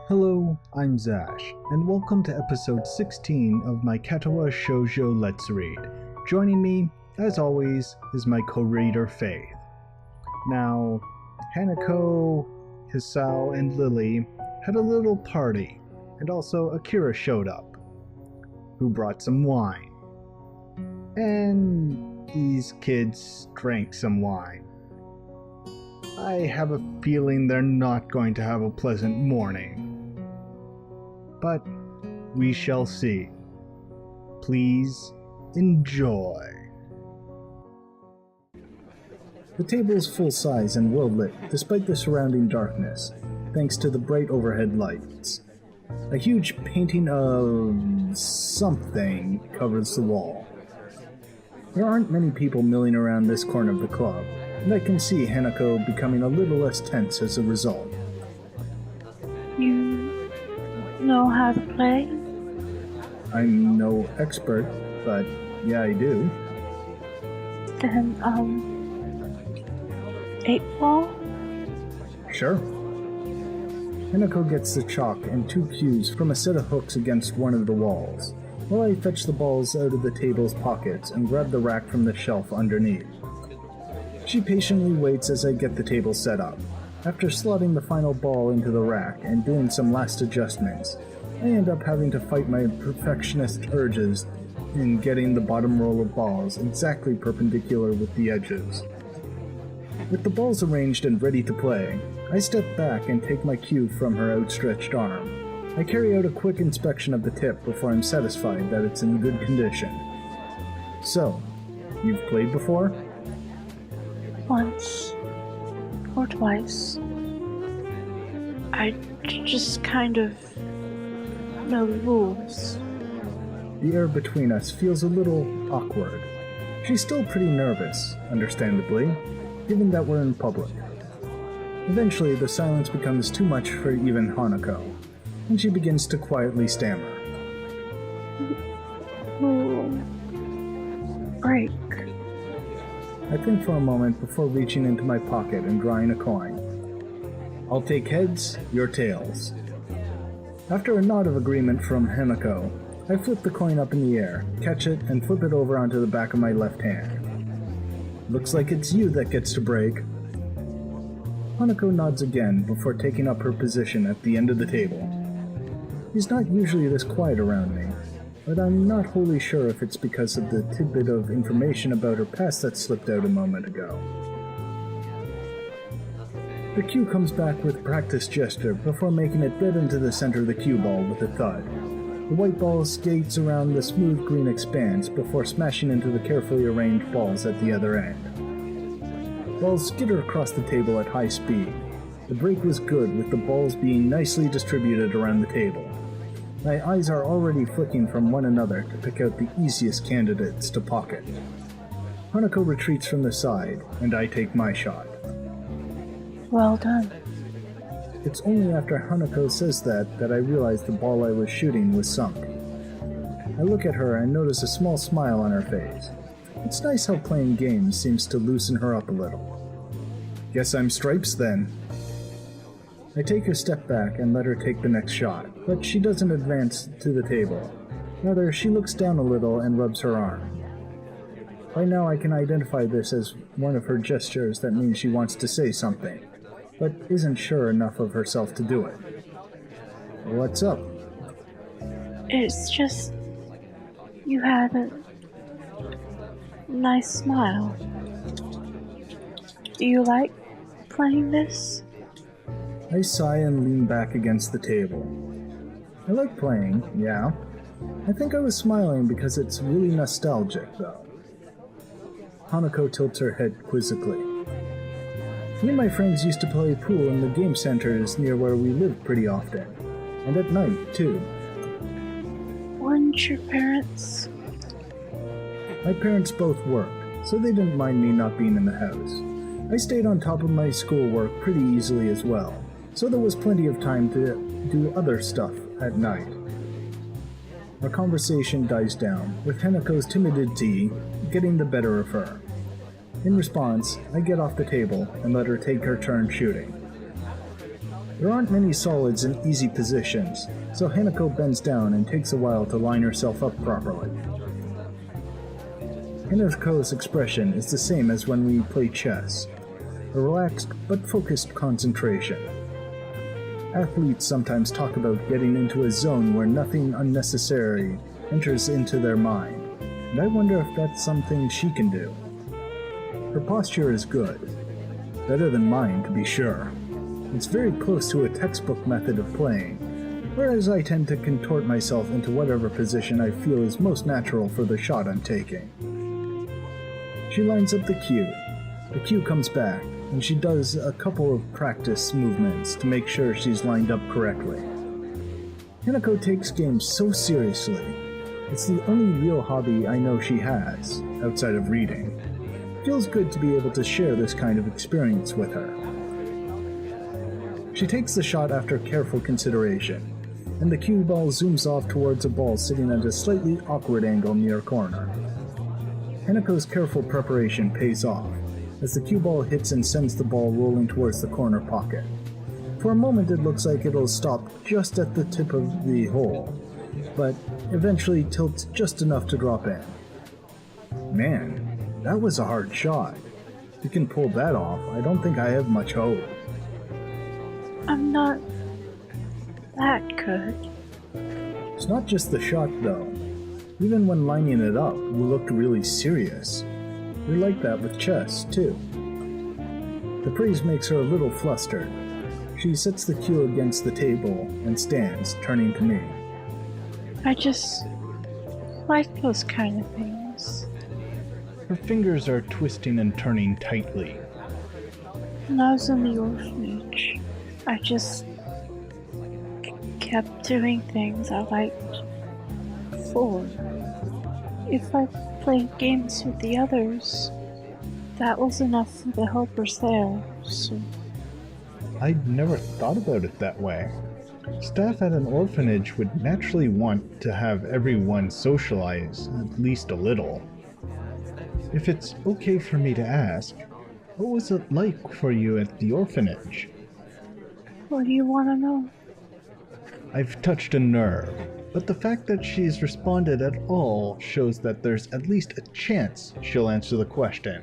Hello, I'm Zash, and welcome to episode 16 of my Katawa Shoujo Let's Read. Joining me, as always, is my co-reader Faith. Now, Hanako, Hisao, and Lily had a little party, and also Akira showed up, who brought some wine. And these kids drank some wine. I have a feeling they're not going to have a pleasant morning. But we shall see. Please enjoy. The table is full size and well lit, despite the surrounding darkness, thanks to the bright overhead lights. A huge painting of something covers the wall. There aren't many people milling around this corner of the club, and I can see Hanako becoming a little less tense as a result. You know how to play? I'm no expert, but yeah, I do. Then, 8-ball? Sure. Hanako gets the chalk and 2 cues from a set of hooks against one of the walls, while I fetch the balls out of the table's pockets and grab the rack from the shelf underneath. She patiently waits as I get the table set up. After slotting the final ball into the rack and doing some last adjustments, I end up having to fight my perfectionist urges in getting the bottom row of balls exactly perpendicular with the edges. With the balls arranged and ready to play, I step back and take my cue from her outstretched arm. I carry out a quick inspection of the tip before I'm satisfied that it's in good condition. So, you've played before? Once. Or twice. I just kind of know the rules. The air between us feels a little awkward. She's still pretty nervous, understandably, given that we're in public. Eventually, the silence becomes too much for even Hanako, and she begins to quietly stammer. Rule. Break. I think for a moment before reaching into my pocket and drawing a coin. I'll take heads, your tails. After a nod of agreement from Hanako, I flip the coin up in the air, catch it, and flip it over onto the back of my left hand. Looks like it's you that gets to break. Hanako nods again before taking up her position at the end of the table. He's not usually this quiet around me, but I'm not wholly sure if it's because of the tidbit of information about her past that slipped out a moment ago. The cue comes back with a practiced gesture before making it dead into the center of the cue ball with a thud. The white ball skates around the smooth green expanse before smashing into the carefully arranged balls at the other end. Balls skitter across the table at high speed. The break was good, with the balls being nicely distributed around the table. My eyes are already flicking from one another to pick out the easiest candidates to pocket. Hanako retreats from the side, and I take my shot. Well done. It's only after Hanako says that I realize the ball I was shooting was sunk. I look at her and notice a small smile on her face. It's nice how playing games seems to loosen her up a little. Guess I'm stripes then. I take a step back and let her take the next shot, but she doesn't advance to the table. Rather, she looks down a little and rubs her arm. By now I can identify this as one of her gestures that means she wants to say something, but isn't sure enough of herself to do it. What's up? It's just... you had a nice smile. Do you like playing this? I sigh and lean back against the table. I like playing, yeah. I think I was smiling because it's really nostalgic, though. Hanako tilts her head quizzically. Me and my friends used to play pool in the game centers near where we lived pretty often. And at night, too. Weren't your parents? My parents both worked, so they didn't mind me not being in the house. I stayed on top of my schoolwork pretty easily as well, so there was plenty of time to do other stuff at night. Our conversation dies down, with Hanako's timidity getting the better of her. In response, I get off the table and let her take her turn shooting. There aren't many solids in easy positions, so Hanako bends down and takes a while to line herself up properly. Hanako's expression is the same as when we play chess, a relaxed but focused concentration. Athletes sometimes talk about getting into a zone where nothing unnecessary enters into their mind, and I wonder if that's something she can do. Her posture is good, better than mine to be sure. It's very close to a textbook method of playing, whereas I tend to contort myself into whatever position I feel is most natural for the shot I'm taking. She lines up the cue. The cue comes back, and she does a couple of practice movements to make sure she's lined up correctly. Hanako takes games so seriously. It's the only real hobby I know she has, outside of reading. It feels good to be able to share this kind of experience with her. She takes the shot after careful consideration, and the cue ball zooms off towards a ball sitting at a slightly awkward angle near corner. Hanako's careful preparation pays off, as the cue ball hits and sends the ball rolling towards the corner pocket. For a moment it looks like it'll stop just at the tip of the hole, but eventually tilts just enough to drop in. Man, that was a hard shot. If you can pull that off, I don't think I have much hope. I'm not that good. It's not just the shot, though. Even when lining it up, you looked really serious. You're like that with chess, too. The praise makes her a little flustered. She sets the cue against the table and stands, turning to me. I just like those kind of things. Her fingers are twisting and turning tightly. When I was in the orphanage, I just kept doing things I liked before. If I played games with the others, that was enough for the helpers there, so... I'd never thought about it that way. Staff at an orphanage would naturally want to have everyone socialize, at least a little. If it's okay for me to ask, what was it like for you at the orphanage? What do you want to know? I've touched a nerve, but the fact that she's responded at all shows that there's at least a chance she'll answer the question.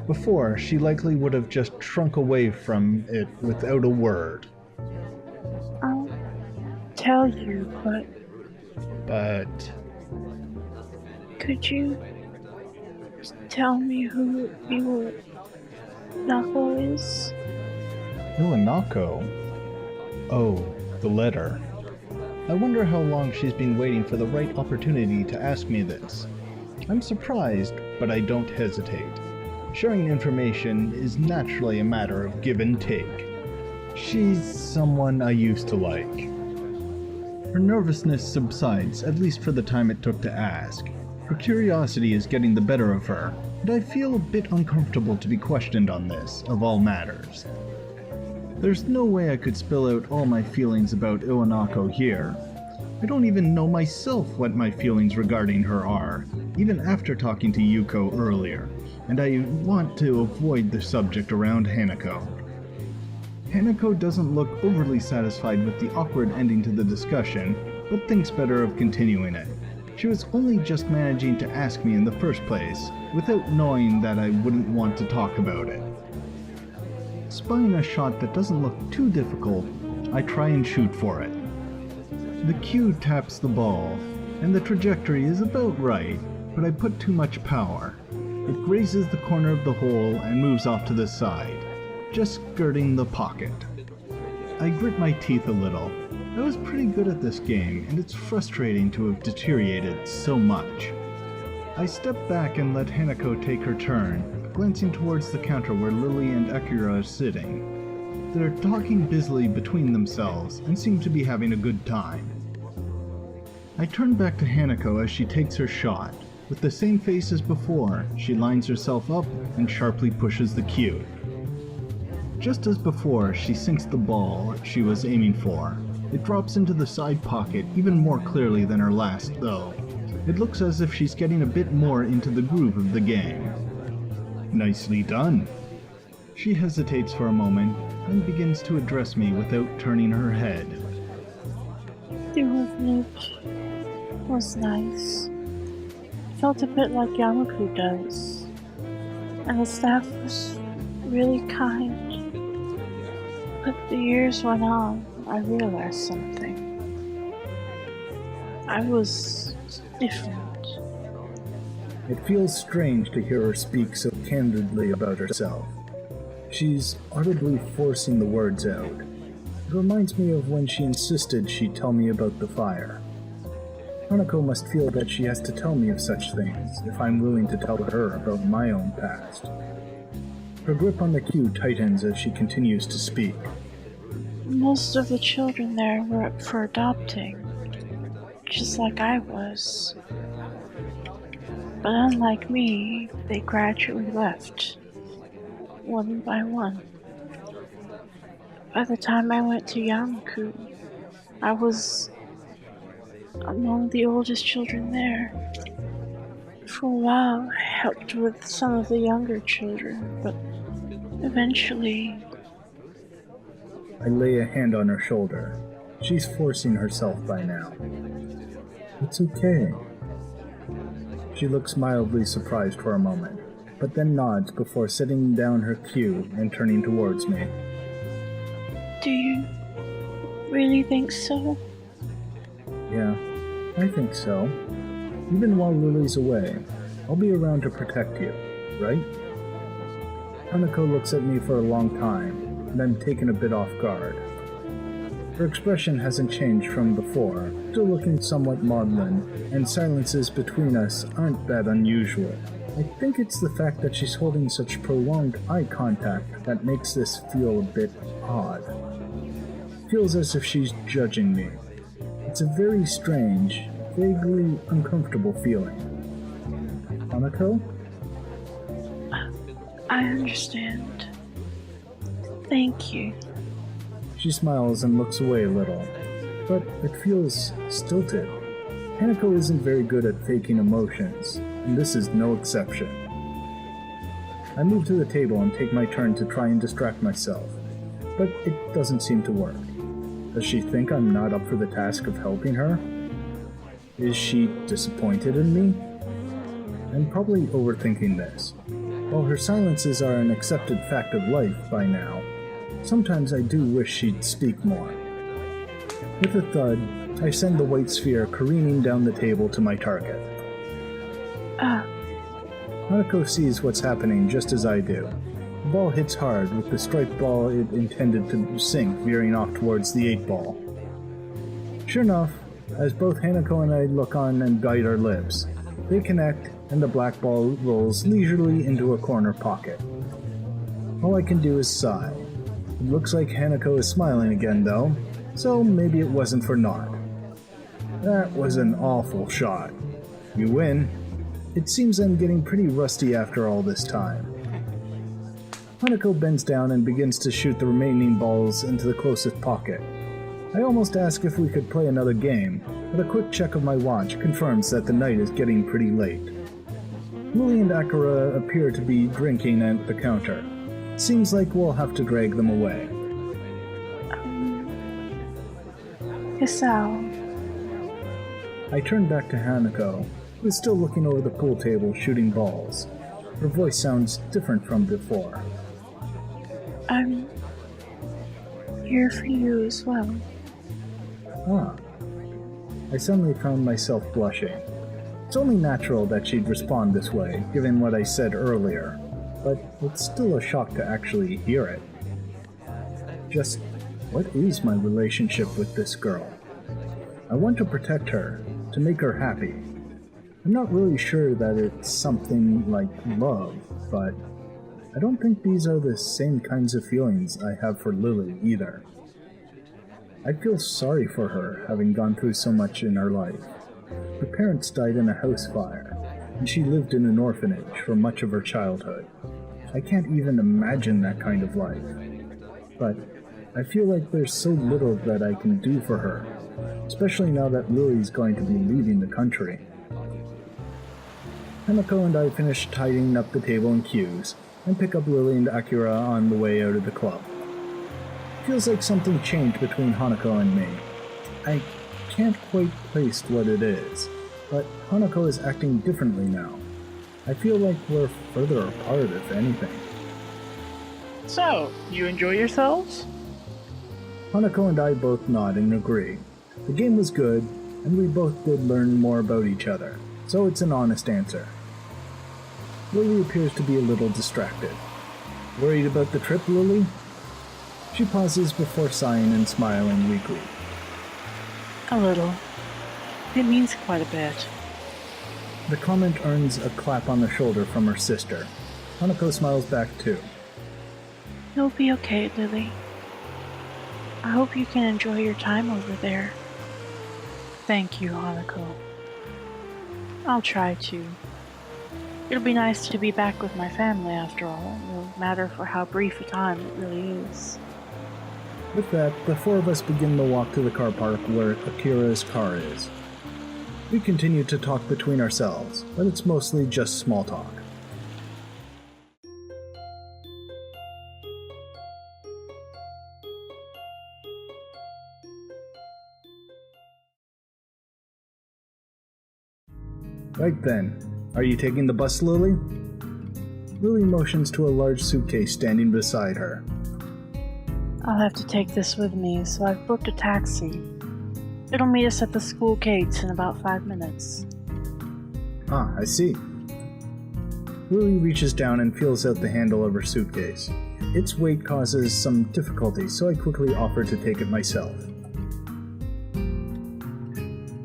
Before, she likely would have just shrunk away from it without a word. I'll tell you, But... could you tell me who Hanako is? Hanako? Oh, the letter. I wonder how long she's been waiting for the right opportunity to ask me this. I'm surprised, but I don't hesitate. Sharing information is naturally a matter of give and take. She's someone I used to like. Her nervousness subsides, at least for the time it took to ask. Her curiosity is getting the better of her, and I feel a bit uncomfortable to be questioned on this, of all matters. There's no way I could spill out all my feelings about Hanako here. I don't even know myself what my feelings regarding her are, even after talking to Yuko earlier, and I want to avoid the subject around Hanako. Hanako doesn't look overly satisfied with the awkward ending to the discussion, but thinks better of continuing it. She was only just managing to ask me in the first place, without knowing that I wouldn't want to talk about it. Spying a shot that doesn't look too difficult, I try and shoot for it. The cue taps the ball, and the trajectory is about right, but I put too much power. It grazes the corner of the hole and moves off to the side, just skirting the pocket. I grit my teeth a little. I was pretty good at this game, and it's frustrating to have deteriorated so much. I step back and let Hanako take her turn, glancing towards the counter where Lily and Akira are sitting. They're talking busily between themselves and seem to be having a good time. I turn back to Hanako as she takes her shot. With the same face as before, she lines herself up and sharply pushes the cue. Just as before, she sinks the ball she was aiming for. It drops into the side pocket even more clearly than her last, though. It looks as if she's getting a bit more into the groove of the game. Nicely done. She hesitates for a moment, and begins to address me without turning her head. The movement was nice. Felt a bit like Yamaku does. And the staff was really kind. But the years went on, I realized something. I was different. It feels strange to hear her speak so candidly about herself. She's audibly forcing the words out. It reminds me of when she insisted she tell me about the fire. Hanako must feel that she has to tell me of such things if I'm willing to tell her about my own past. Her grip on the cue tightens as she continues to speak. Most of the children there were up for adopting, just like I was. But unlike me, they gradually left, one by one. By the time I went to Yamaku, I was among the oldest children there. For a while, I helped with some of the younger children, but eventually... I lay a hand on her shoulder. She's forcing herself by now. It's okay. She looks mildly surprised for a moment, but then nods before setting down her cue and turning towards me. Do you really think so? Yeah, I think so. Even while Lily's away, I'll be around to protect you, right? Hanako looks at me for a long time, then taken a bit off guard. Her expression hasn't changed from before, still looking somewhat maudlin, and silences between us aren't that unusual. I think it's the fact that she's holding such prolonged eye contact that makes this feel a bit odd. Feels as if she's judging me. It's a very strange, vaguely uncomfortable feeling. Hanako? I understand. Thank you. She smiles and looks away a little, but it feels stilted. Hanako isn't very good at faking emotions, and this is no exception. I move to the table and take my turn to try and distract myself, but it doesn't seem to work. Does she think I'm not up for the task of helping her? Is she disappointed in me? I'm probably overthinking this. While her silences are an accepted fact of life by now, sometimes I do wish she'd speak more. With a thud, I send the white sphere careening down the table to my target. Hanako sees what's happening just as I do. The ball hits hard, with the striped ball it intended to sink veering off towards the 8-ball. Sure enough, as both Hanako and I look on and bite our lips, they connect and the black ball rolls leisurely into a corner pocket. All I can do is sigh. It looks like Hanako is smiling again though, so maybe it wasn't for naught. That was an awful shot. You win. It seems I'm getting pretty rusty after all this time. Hanako bends down and begins to shoot the remaining balls into the closest pocket. I almost ask if we could play another game, but a quick check of my watch confirms that the night is getting pretty late. Lily and Akira appear to be drinking at the counter. Seems like we'll have to drag them away. Hisao. I turn back to Hanako, who is still looking over the pool table shooting balls. Her voice sounds different from before. I'm here for you as well. Ah. I suddenly found myself blushing. It's only natural that she'd respond this way, given what I said earlier, but it's still a shock to actually hear it. Just, what is my relationship with this girl? I want to protect her, to make her happy. I'm not really sure that it's something like love, but I don't think these are the same kinds of feelings I have for Lily either. I feel sorry for her, having gone through so much in her life. Her parents died in a house fire, and she lived in an orphanage for much of her childhood. I can't even imagine that kind of life. But I feel like there's so little that I can do for her, especially now that Lily's going to be leaving the country. Hanako and I finish tidying up the table and cues, and pick up Lily and Akira on the way out of the club. Feels like something changed between Hanako and me. I can't quite place what it is, but Hanako is acting differently now. I feel like we're further apart, if anything. So, you enjoy yourselves? Hanako and I both nod and agree. The game was good, and we both did learn more about each other, so it's an honest answer. Lily appears to be a little distracted. Worried about the trip, Lily? She pauses before sighing and smiling weakly. A little. It means quite a bit. The comment earns a clap on the shoulder from her sister. Hanako smiles back too. You'll be okay, Lily. I hope you can enjoy your time over there. Thank you, Hanako. I'll try to. It'll be nice to be back with my family after all, no matter for how brief a time it really is. With that, the four of us begin the walk to the car park where Akira's car is. We continue to talk between ourselves, but it's mostly just small talk. Right then, are you taking the bus, Lily? Lily motions to a large suitcase standing beside her. I'll have to take this with me, so I've booked a taxi. It'll meet us at the school gates in about 5 minutes. Ah, I see. Lily reaches down and feels out the handle of her suitcase. Its weight causes some difficulty, so I quickly offer to take it myself.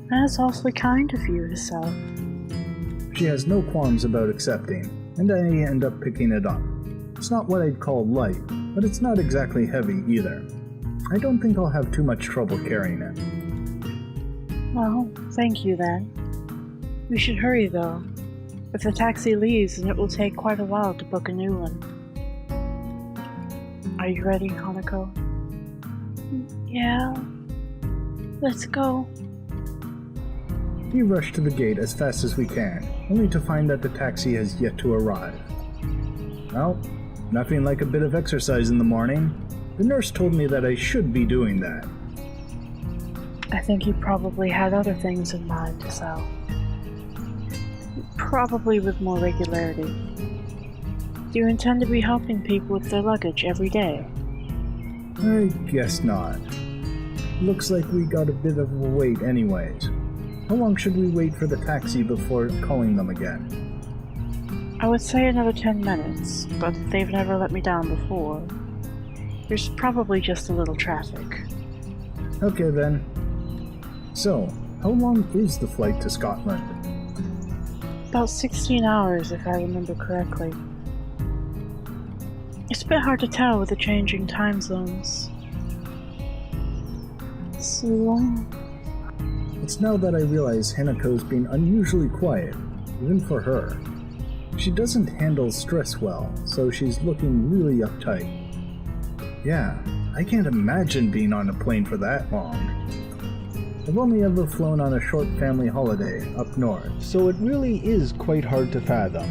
That's awfully kind of you, Hisao. She has no qualms about accepting, and I end up picking it up. It's not what I'd call light, but it's not exactly heavy either. I don't think I'll have too much trouble carrying it. Well, thank you then. We should hurry though. If the taxi leaves, then it will take quite a while to book a new one. Are you ready, Hanako? Yeah. Let's go. We rush to the gate as fast as we can, only to find that the taxi has yet to arrive. Well, nothing like a bit of exercise in the morning. The nurse told me that I should be doing that. I think you probably had other things in mind, Hisao. Probably with more regularity. Do you intend to be helping people with their luggage every day? I guess not. Looks like we got a bit of a wait anyways. How long should we wait for the taxi before calling them again? I would say another 10 minutes, but they've never let me down before. There's probably just a little traffic. Okay then. So, how long is the flight to Scotland? About 16 hours, if I remember correctly. It's a bit hard to tell with the changing time zones. So long. It's now that I realize Hanako's been unusually quiet, even for her. She doesn't handle stress well, so she's looking really uptight. Yeah, I can't imagine being on a plane for that long. I've only ever flown on a short family holiday up north, so it really is quite hard to fathom.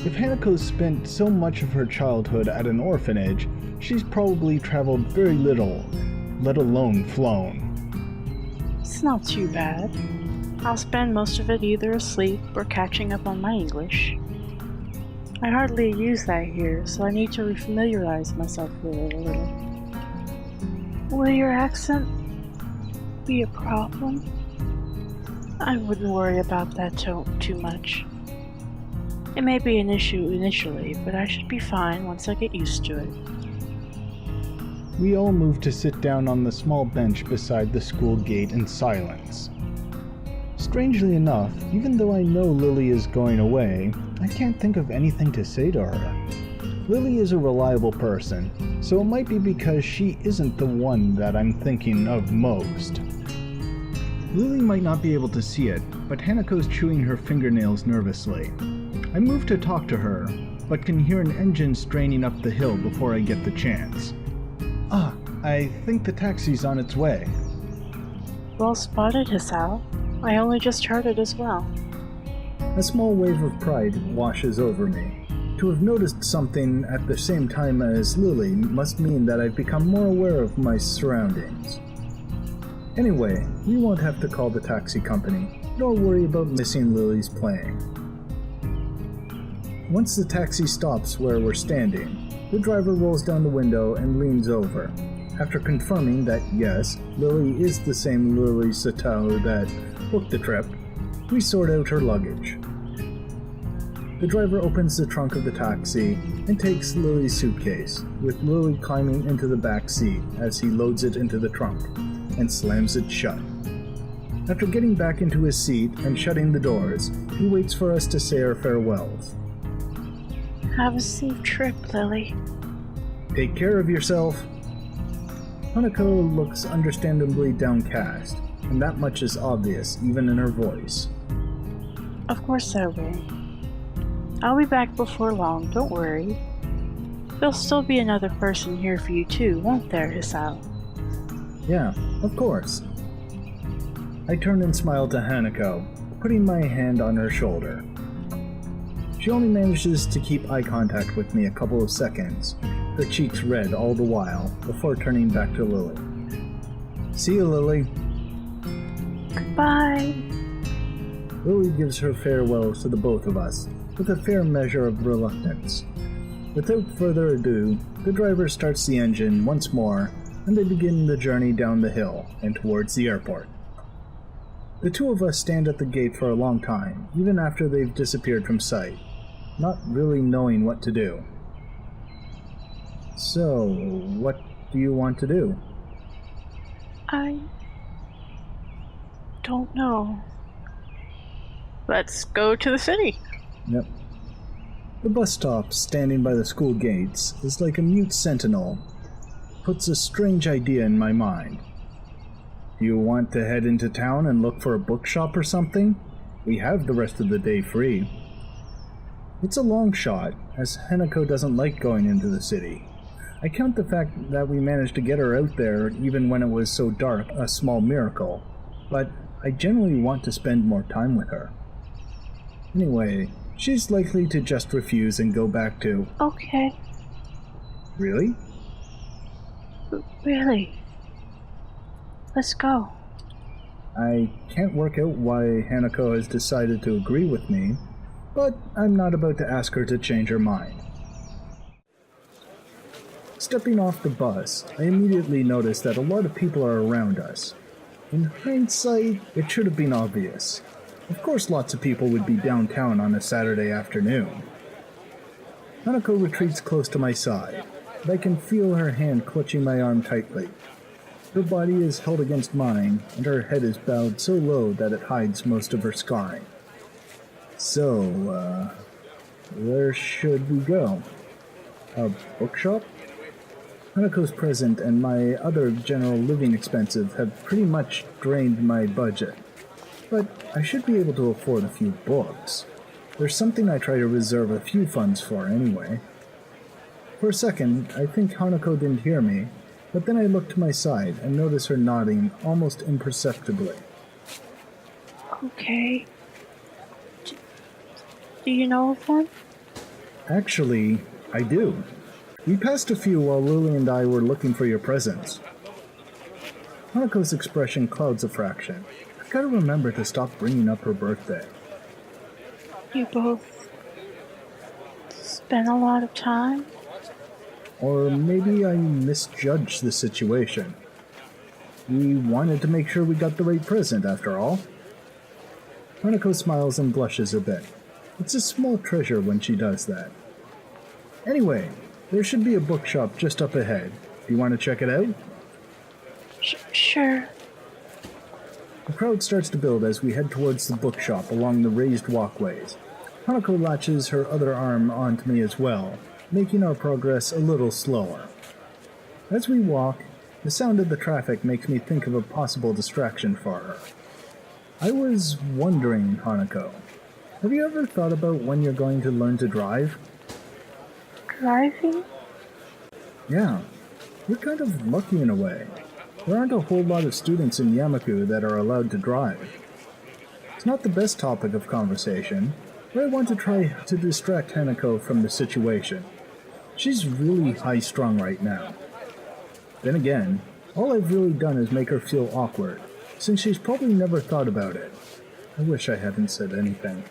If Hanako spent so much of her childhood at an orphanage, she's probably traveled very little, let alone flown. It's not too bad. I'll spend most of it either asleep or catching up on my English. I hardly use that here, so I need to refamiliarize myself with it a little. Will your accent be a problem? I wouldn't worry about that too much. It may be an issue initially, but I should be fine once I get used to it. We all move to sit down on the small bench beside the school gate in silence. Strangely enough, even though I know Lily is going away, I can't think of anything to say to her. Lily is a reliable person, so it might be because she isn't the one that I'm thinking of most. Lily might not be able to see it, but Hanako's chewing her fingernails nervously. I move to talk to her, but can hear an engine straining up the hill before I get the chance. Ah, I think the taxi's on its way. Well spotted, Hisao. I only just heard it as well. A small wave of pride washes over me. To have noticed something at the same time as Lily must mean that I've become more aware of my surroundings. Anyway, we won't have to call the taxi company, nor worry about missing Lily's plane. Once the taxi stops where we're standing, the driver rolls down the window and leans over. After confirming that yes, Lily is the same Lily Satao that booked the trip, we sort out her luggage. The driver opens the trunk of the taxi and takes Lily's suitcase, with Lily climbing into the back seat as he loads it into the trunk and slams it shut. After getting back into his seat and shutting the doors, he waits for us to say our farewells. Have a safe trip, Lily. Take care of yourself. Hanako looks understandably downcast, and that much is obvious even in her voice. Of course I will. I'll be back before long, don't worry. There'll still be another person here for you too, won't there, Hisao? Yeah, of course. I turn and smile to Hanako, putting my hand on her shoulder. She only manages to keep eye contact with me a couple of seconds, her cheeks red all the while, before turning back to Lily. See you, Lily. Goodbye. Lily gives her farewells to the both of us, with a fair measure of reluctance. Without further ado, the driver starts the engine once more, and they begin the journey down the hill and towards the airport. The two of us stand at the gate for a long time, even after they've disappeared from sight, not really knowing what to do. So, what do you want to do? I don't know. Let's go to the city. Yep. The bus stop, standing by the school gates, is like a mute sentinel. Puts a strange idea in my mind. Do you want to head into town and look for a bookshop or something? We have the rest of the day free. It's a long shot, as Hanako doesn't like going into the city. I count the fact that we managed to get her out there even when it was so dark a small miracle, but I generally want to spend more time with her. Anyway, she's likely to just refuse and go back to... Okay. Really? Really? Let's go. I can't work out why Hanako has decided to agree with me, but I'm not about to ask her to change her mind. Stepping off the bus, I immediately notice that a lot of people are around us. In hindsight, it should have been obvious. Of course lots of people would be downtown on a Saturday afternoon. Hanako retreats close to my side, but I can feel her hand clutching my arm tightly. Her body is held against mine, and her head is bowed so low that it hides most of her scarring. So, where should we go? A bookshop? Hanako's present and my other general living expenses have pretty much drained my budget. But I should be able to afford a few books. There's something I try to reserve a few funds for anyway. For a second, I think Hanako didn't hear me, but then I look to my side and notice her nodding almost imperceptibly. Okay. Do you know of one? Actually, I do. We passed a few while Lily and I were looking for your presents. Hanako's expression clouds a fraction. I've got to remember to stop bringing up her birthday. You both spent a lot of time? Or maybe I misjudged the situation. We wanted to make sure we got the right present, after all. Hanako smiles and blushes a bit. It's a small treasure when she does that. Anyway, there should be a bookshop just up ahead. Do you want to check it out? Sure. The crowd starts to build as we head towards the bookshop along the raised walkways. Hanako latches her other arm onto me as well, making our progress a little slower. As we walk, the sound of the traffic makes me think of a possible distraction for her. I was wondering, Hanako, have you ever thought about when you're going to learn to drive? Driving? Yeah, you're kind of lucky in a way. There aren't a whole lot of students in Yamaku that are allowed to drive. It's not the best topic of conversation, but I want to try to distract Hanako from the situation. She's really high-strung right now. Then again, all I've really done is make her feel awkward, since she's probably never thought about it. I wish I hadn't said anything.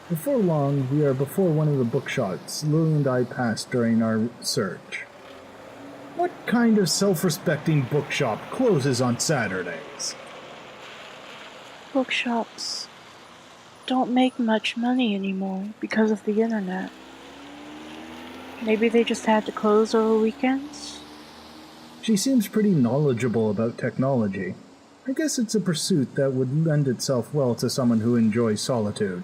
Before long, we are before one of the bookshops Lily and I passed during our search. What kind of self-respecting bookshop closes on Saturdays? Bookshops don't make much money anymore because of the internet. Maybe they just had to close over weekends? She seems pretty knowledgeable about technology. I guess it's a pursuit that would lend itself well to someone who enjoys solitude.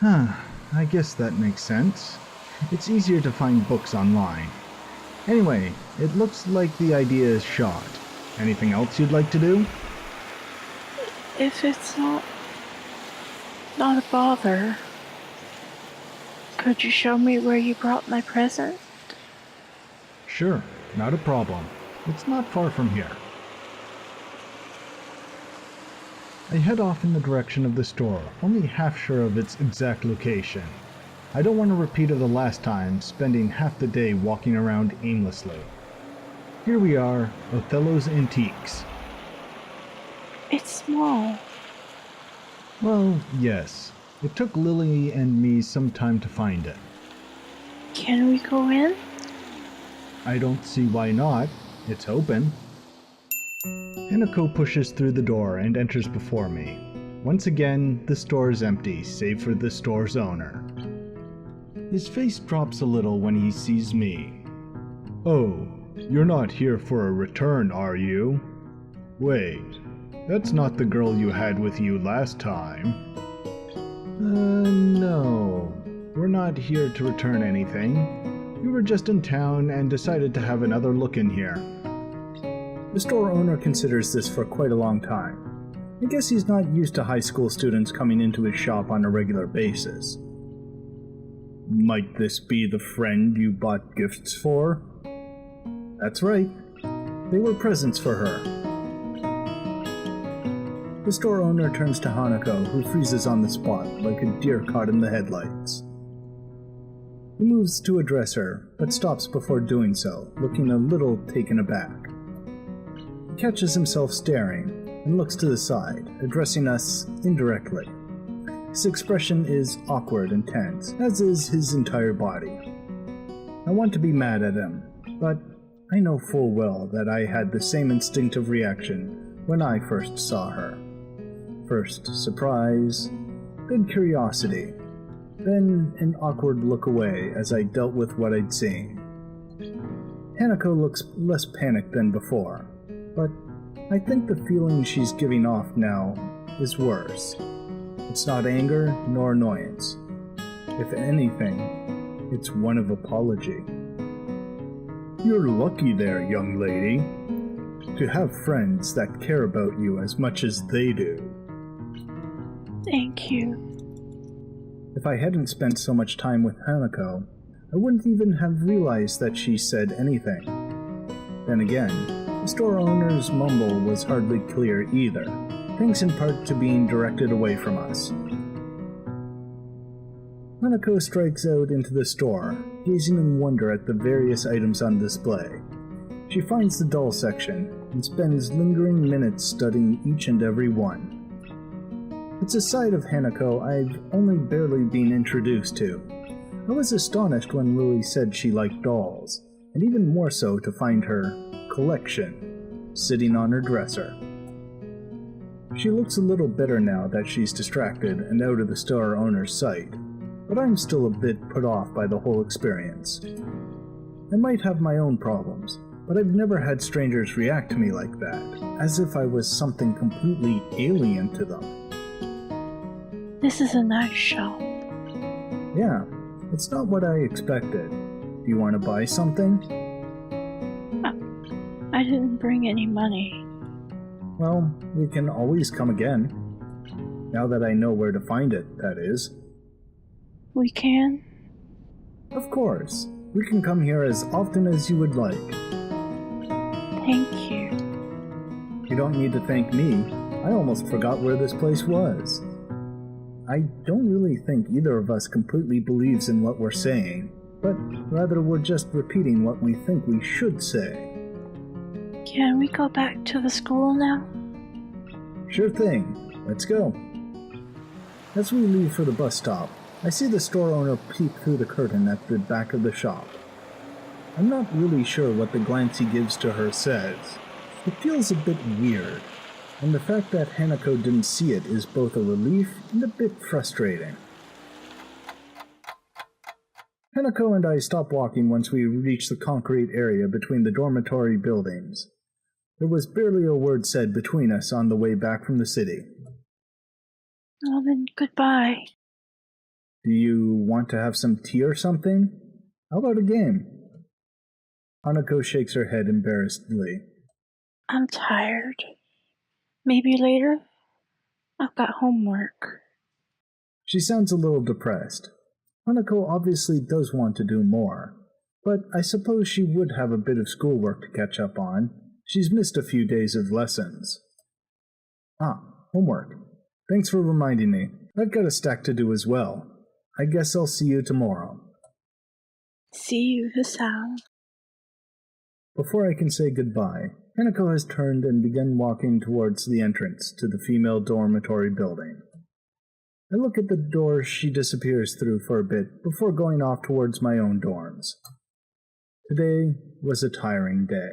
I guess that makes sense. It's easier to find books online. Anyway, it looks like the idea is shot. Anything else you'd like to do? If it's not a bother, could you show me where you brought my present? Sure, not a problem. It's not far from here. I head off in the direction of the store, only half sure of its exact location. I don't want to repeat of the last time, spending half the day walking around aimlessly. Here we are, Othello's Antiques. It's small. Well, yes. It took Lily and me some time to find it. Can we go in? I don't see why not. It's open. Hanako pushes through the door and enters before me. Once again, the store is empty, save for the store's owner. His face drops a little when he sees me. Oh, you're not here for a return, are you? Wait, that's not the girl you had with you last time. No. We're not here to return anything. We were just in town and decided to have another look in here. The store owner considers this for quite a long time. I guess he's not used to high school students coming into his shop on a regular basis. Might this be the friend you bought gifts for? That's right. They were presents for her. The store owner turns to Hanako, who freezes on the spot like a deer caught in the headlights. He moves to address her, but stops before doing so, looking a little taken aback. He catches himself staring and looks to the side, addressing us indirectly. His expression is awkward and tense, as is his entire body. I want to be mad at him, but I know full well that I had the same instinctive reaction when I first saw her. First surprise, then curiosity, then an awkward look away as I dealt with what I'd seen. Hanako looks less panicked than before, but I think the feeling she's giving off now is worse. It's not anger nor annoyance. If anything, it's one of apology. You're lucky there, young lady, to have friends that care about you as much as they do. Thank you. If I hadn't spent so much time with Hanako, I wouldn't even have realized that she said anything. Then again, the store owner's mumble was hardly clear either, thanks in part to being directed away from us. Hanako strikes out into the store, gazing in wonder at the various items on display. She finds the doll section and spends lingering minutes studying each and every one. It's a side of Hanako I've only barely been introduced to. I was astonished when Lily said she liked dolls, and even more so to find her collection sitting on her dresser. She looks a little bitter now that she's distracted and out of the store owner's sight, but I'm still a bit put off by the whole experience. I might have my own problems, but I've never had strangers react to me like that, as if I was something completely alien to them. This is a nice shop. Yeah, it's not what I expected. Do you want to buy something? I didn't bring any money. Well, we can always come again. Now that I know where to find it, that is. We can? Of course. We can come here as often as you would like. Thank you. You don't need to thank me. I almost forgot where this place was. I don't really think either of us completely believes in what we're saying, but rather we're just repeating what we think we should say. Can we go back to the school now? Sure thing. Let's go. As we leave for the bus stop, I see the store owner peek through the curtain at the back of the shop. I'm not really sure what the glance he gives to her says. It feels a bit weird, and the fact that Hanako didn't see it is both a relief and a bit frustrating. Hanako and I stop walking once we reach the concrete area between the dormitory buildings. There was barely a word said between us on the way back from the city. Well then, goodbye. Do you want to have some tea or something? How about a game? Hanako shakes her head embarrassedly. I'm tired. Maybe later? I've got homework. She sounds a little depressed. Hanako obviously does want to do more, but I suppose she would have a bit of schoolwork to catch up on. She's missed a few days of lessons. Homework. Thanks for reminding me. I've got a stack to do as well. I guess I'll see you tomorrow. See you, Hisao. Before I can say goodbye, Hanako has turned and begun walking towards the entrance to the female dormitory building. I look at the door she disappears through for a bit before going off towards my own dorms. Today was a tiring day.